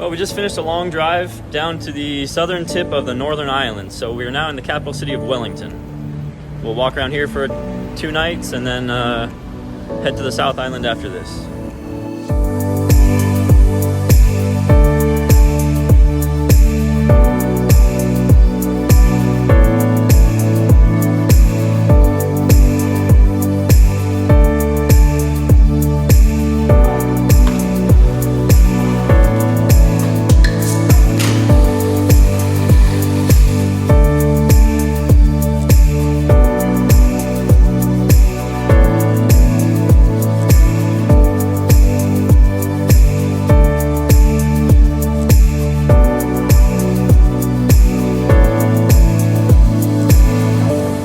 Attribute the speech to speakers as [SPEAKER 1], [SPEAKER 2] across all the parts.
[SPEAKER 1] Well, we just finished a long drive down to the southern tip of the Northern Island, so we are now in the capital city of Wellington. We'll walk around here for 2 nights and then head to the South Island after this.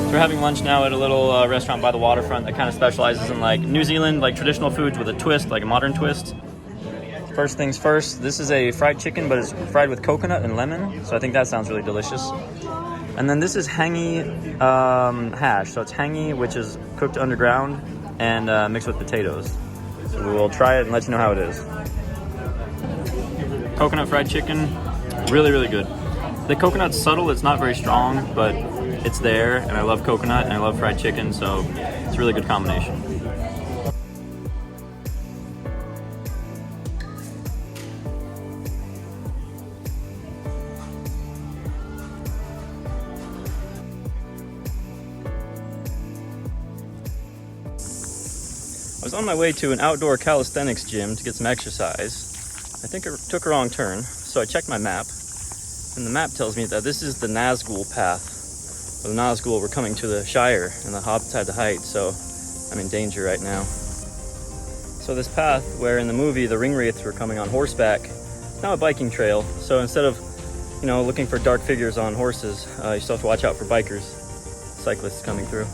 [SPEAKER 1] We're having lunch now at a little restaurant by the waterfront that kind of specializes in like New Zealand, like traditional foods with a twist, like a modern twist. First things first, this is a fried chicken, but it's fried with coconut and lemon, so I think that sounds really delicious. And then this is hangi hash, so it's hangi, which is cooked underground and mixed with potatoes. So we will try it and let you know how it is. Coconut fried chicken, really, really good. The coconut's subtle, it's not very strong, but it's there, and I love coconut and I love fried chicken, so it's a really good combination. I was on my way to an outdoor calisthenics gym to get some exercise. I think I took a wrong turn, so I checked my map, and the map tells me that this is the Nazgul path. The Nazgul were coming to the Shire, and the Hobbits had to hide, so I'm in danger right now. So this path, where in the movie the ringwraiths were coming on horseback, it's now a biking trail. So instead of, looking for dark figures on horses, you still have to watch out for bikers, cyclists coming through.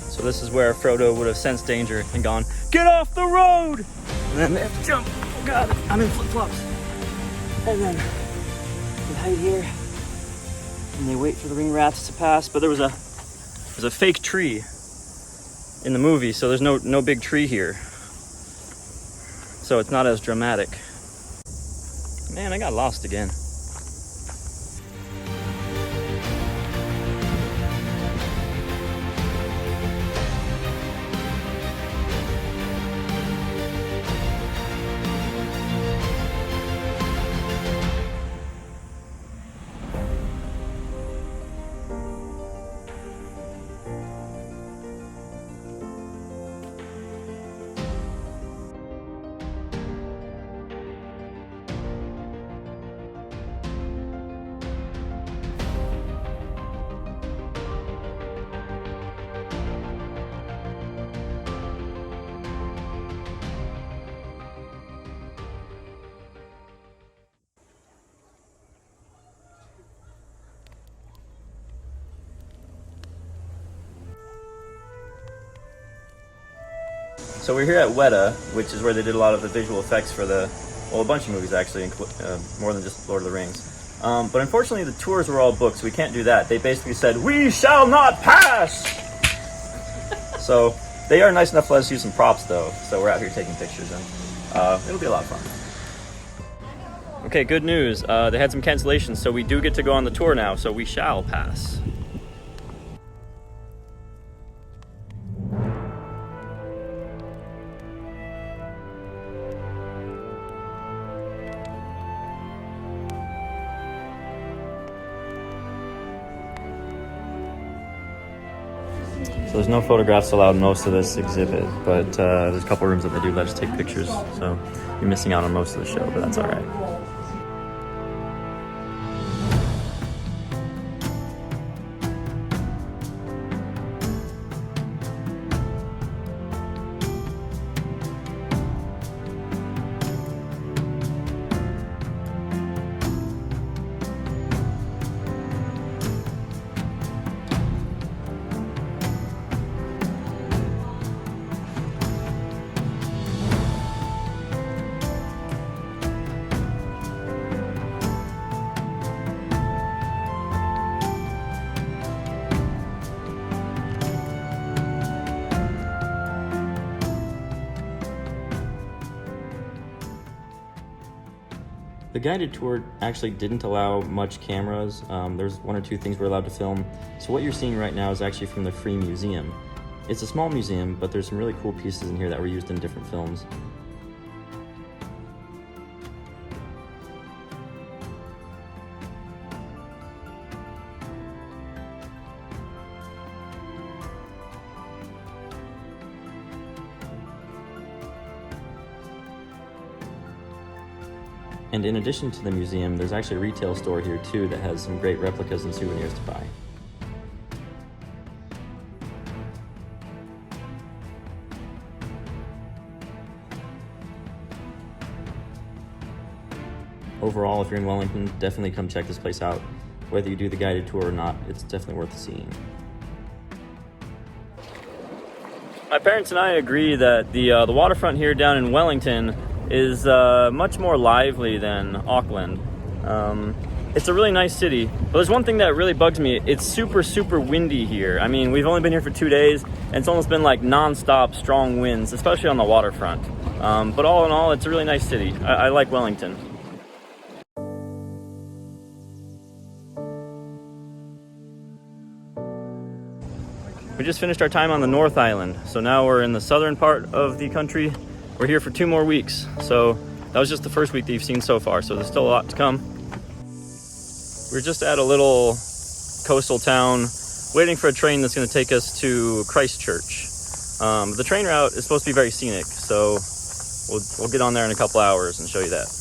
[SPEAKER 1] So this is where Frodo would have sensed danger and gone, "Get off the road!" And then they have to jump. Oh God, I'm in flip-flops. And then they hide here. And they wait for the ring rats to pass, but there's a fake tree in the movie, so there's no big tree here, so it's not as dramatic. Man, I got lost again. So we're here at Weta, which is where they did a lot of the visual effects for a bunch of movies actually, more than just Lord of the Rings. But unfortunately the tours were all booked, so we can't do that. They basically said, "We shall not pass!" So they are nice enough to let us use some props though, so we're out here taking pictures and it'll be a lot of fun. Okay, good news. They had some cancellations, so we do get to go on the tour now, so we shall pass. So there's no photographs allowed in most of this exhibit, but there's a couple rooms that they do let us take pictures, so you're missing out on most of the show, but that's all right. The guided tour actually didn't allow much cameras. There's one or two things we're allowed to film. So what you're seeing right now is actually from the free museum. It's a small museum, but there's some really cool pieces in here that were used in different films. And in addition to the museum, there's actually a retail store here too that has some great replicas and souvenirs to buy. Overall, if you're in Wellington, definitely come check this place out. Whether you do the guided tour or not, it's definitely worth seeing. My parents and I agree that the waterfront here down in Wellington is much more lively than Auckland. It's a really nice city, but there's one thing that really bugs me. It's super windy here. I mean, we've only been here for 2 days, and it's almost been like non-stop strong winds, especially on the waterfront. But all in all, it's a really nice city. I like Wellington. We just finished our time on the North Island, so now we're in the southern part of the country. We're here for 2 more weeks, so that was just the first week that you've seen so far, so there's still a lot to come. We're just at a little coastal town waiting for a train that's going to take us to Christchurch. The train route is supposed to be very scenic, so we'll get on there in a couple hours and show you that.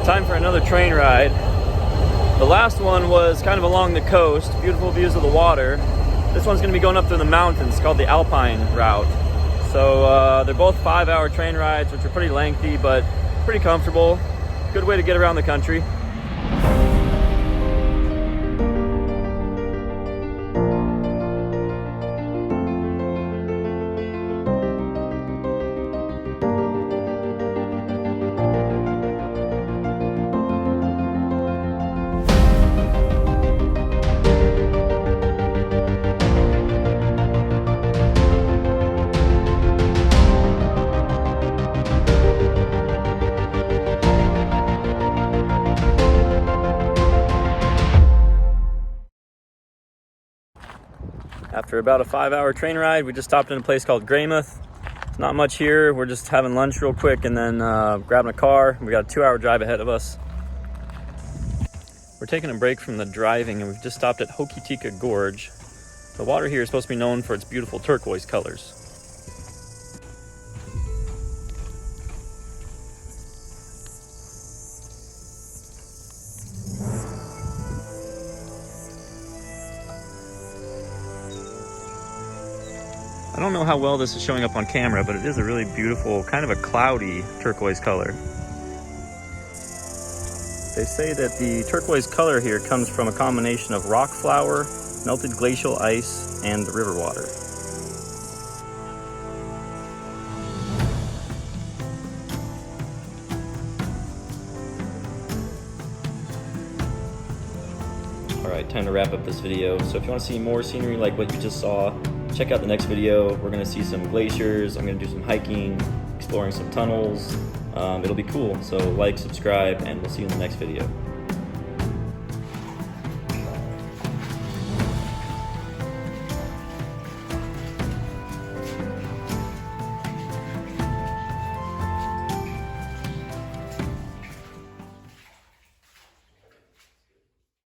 [SPEAKER 1] Time for another train ride. The last one was kind of along the coast, beautiful views of the water. This one's going to be going up through the mountains, called the Alpine route. So they're both 5-hour train rides, which are pretty lengthy, but pretty comfortable. Good way to get around the country. After about a 5-hour train ride, we just stopped in a place called Greymouth. It's not much here. We're just having lunch real quick and then grabbing a car. We got a 2-hour drive ahead of us. We're taking a break from the driving and we've just stopped at Hokitika Gorge. The water here is supposed to be known for its beautiful turquoise colors. I don't know how well this is showing up on camera, but it is a really beautiful, kind of a cloudy turquoise color. They say that the turquoise color here comes from a combination of rock flour, melted glacial ice, and river water. Alright, time to wrap up this video. So if you want to see more scenery like what you just saw, check out the next video. We're going to see some glaciers, I'm going to do some hiking, exploring some tunnels, It'll be cool. So like, subscribe, and we'll see you in the next video.